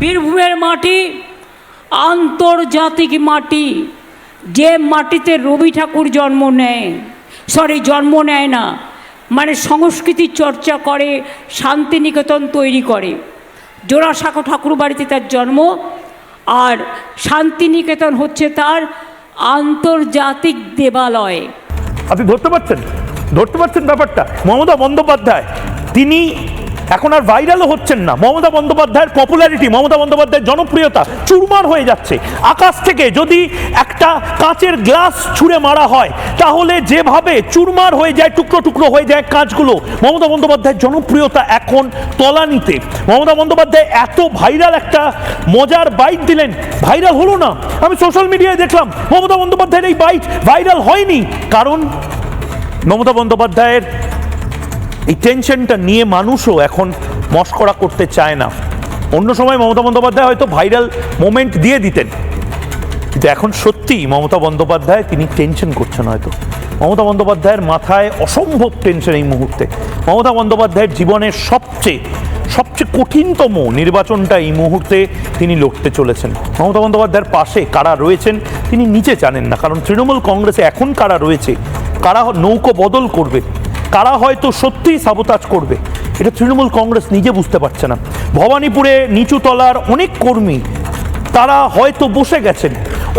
বীরভূমের মাটি আন্তর্জাতিক মাটি। যে মাটিতে রবি ঠাকুর জন্ম নেয় না, মানে সংস্কৃতির চর্চা করে, শান্তিনিকেতন তৈরি করে। জোড়াসাঁকো ঠাকুর বাড়িতে তার জন্ম, আর শান্তিনিকেতন হচ্ছে তার আন্তর্জাতিক দেবালয়। আপনি ধরতে পারছেন ব্যাপারটা? মমতা বন্দ্যোপাধ্যায় তিনি এখন আর ভাইরালও হচ্ছেন না। মমতা বন্দ্যোপাধ্যায়ের পপুলারিটি, মমতা বন্দ্যোপাধ্যায়ের জনপ্রিয়তা চুরমার হয়ে যাচ্ছে। আকাশ থেকে যদি একটা কাঁচের গ্লাস ছুঁড়ে মারা হয় তাহলে যেভাবে চুরমার হয়ে যায়, টুকরো টুকরো হয়ে যায় কাঁচগুলো, মমতা বন্দ্যোপাধ্যায়ের জনপ্রিয়তা এখন তলানিতে। মমতা বন্দ্যোপাধ্যায় এত ভাইরাল একটা মজার বাইট দিলেন, ভাইরাল হলো না। আমি সোশ্যাল মিডিয়ায় দেখলাম মমতা বন্দ্যোপাধ্যায়ের এই বাইট ভাইরাল হয়নি, কারণ মমতা বন্দ্যোপাধ্যায়ের এই টেনশনটা নিয়ে মানুষও এখন মস্করা করতে চায় না। অন্য সময় মমতা বন্দ্যোপাধ্যায় হয়তো ভাইরাল মোমেন্ট দিয়ে দিতেন, কিন্তু এখন সত্যি মমতা বন্দ্যোপাধ্যায় তিনি টেনশন করছেন। হয়তো মমতা বন্দ্যোপাধ্যায়ের মাথায় অসম্ভব টেনশন এই মুহূর্তে। মমতা বন্দ্যোপাধ্যায়ের জীবনের সবচেয়ে কঠিনতম নির্বাচনটা এই মুহূর্তে তিনি লড়তে চলেছেন। মমতা বন্দ্যোপাধ্যায়ের পাশে কারা রয়েছেন তিনি নিজে জানেন না, কারণ তৃণমূল কংগ্রেসে এখন কারা রয়েছে, কারা নৌকো বদল করবে, কারা হয়তো সত্যিই সাবোতাজ করবে, এটা তৃণমূল কংগ্রেস নিজে বুঝতে পারছে না। ভবানীপুরে নিচুতলার অনেক কর্মী তারা হয়তো বসে গেছেন,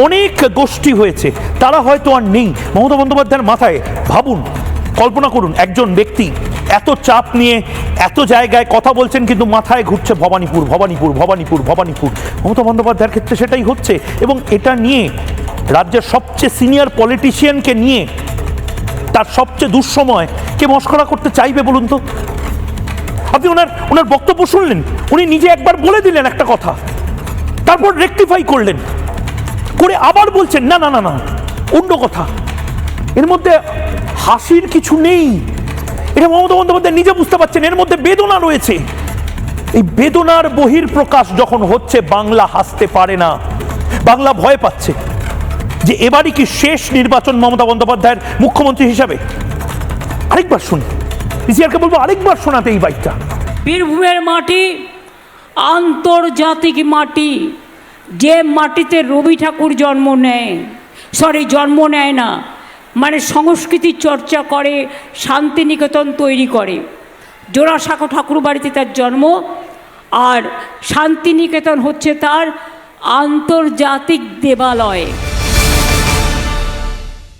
অনেক গোষ্ঠী হয়েছে, তারা হয়তো আর নেই। মমতা বন্দ্যোপাধ্যায়ের মাথায় ভাবুন, কল্পনা করুন, একজন ব্যক্তি এত চাপ নিয়ে এত জায়গায় কথা বলছেন, কিন্তু মাথায় ঘুরছে ভবানীপুর। মমতা বন্দ্যোপাধ্যায়ের ক্ষেত্রে সেটাই হচ্ছে, এবং এটা নিয়ে রাজ্যের সবচেয়ে সিনিয়র পলিটিশিয়ানকে নিয়ে তার সবচেয়ে দুঃসময় কে মস্করা করতে চাইবে বলুন তো? আপনি ওনার বক্তব্য শুনলেন, উনি নিজে একবার বলে দিলেন একটা কথা, তারপর রেকটিফাই করলেন, করে আবার বলছেন না অন্য কথা। এর মধ্যে হাসির কিছু নেই, এটা মমতা বন্দ্যোপাধ্যায় নিজে বুঝতে পারছেন। এর মধ্যে বেদনা রয়েছে। এই বেদনার বহিঃপ্রকাশ যখন হচ্ছে, বাংলা হাসতে পারে না, বাংলা ভয় পাচ্ছে যে এবারই কি শেষ নির্বাচন মমতা বন্দ্যোপাধ্যায়ের মুখ্যমন্ত্রী হিসাবে। আরেকবার শুনি, পিসিআরকে বলবো আরেকবার শোনাতে এই বাইকটা। বীরভূমের মাটি আন্তর্জাতিক মাটি। যে মাটিতে রবি ঠাকুর জন্ম নেয় না, মানে সংস্কৃতির চর্চা করে, শান্তিনিকেতন তৈরি করে। জোড়াসাঁকো ঠাকুর বাড়িতে তার জন্ম, আর শান্তিনিকেতন হচ্ছে তার আন্তর্জাতিক দেবালয়।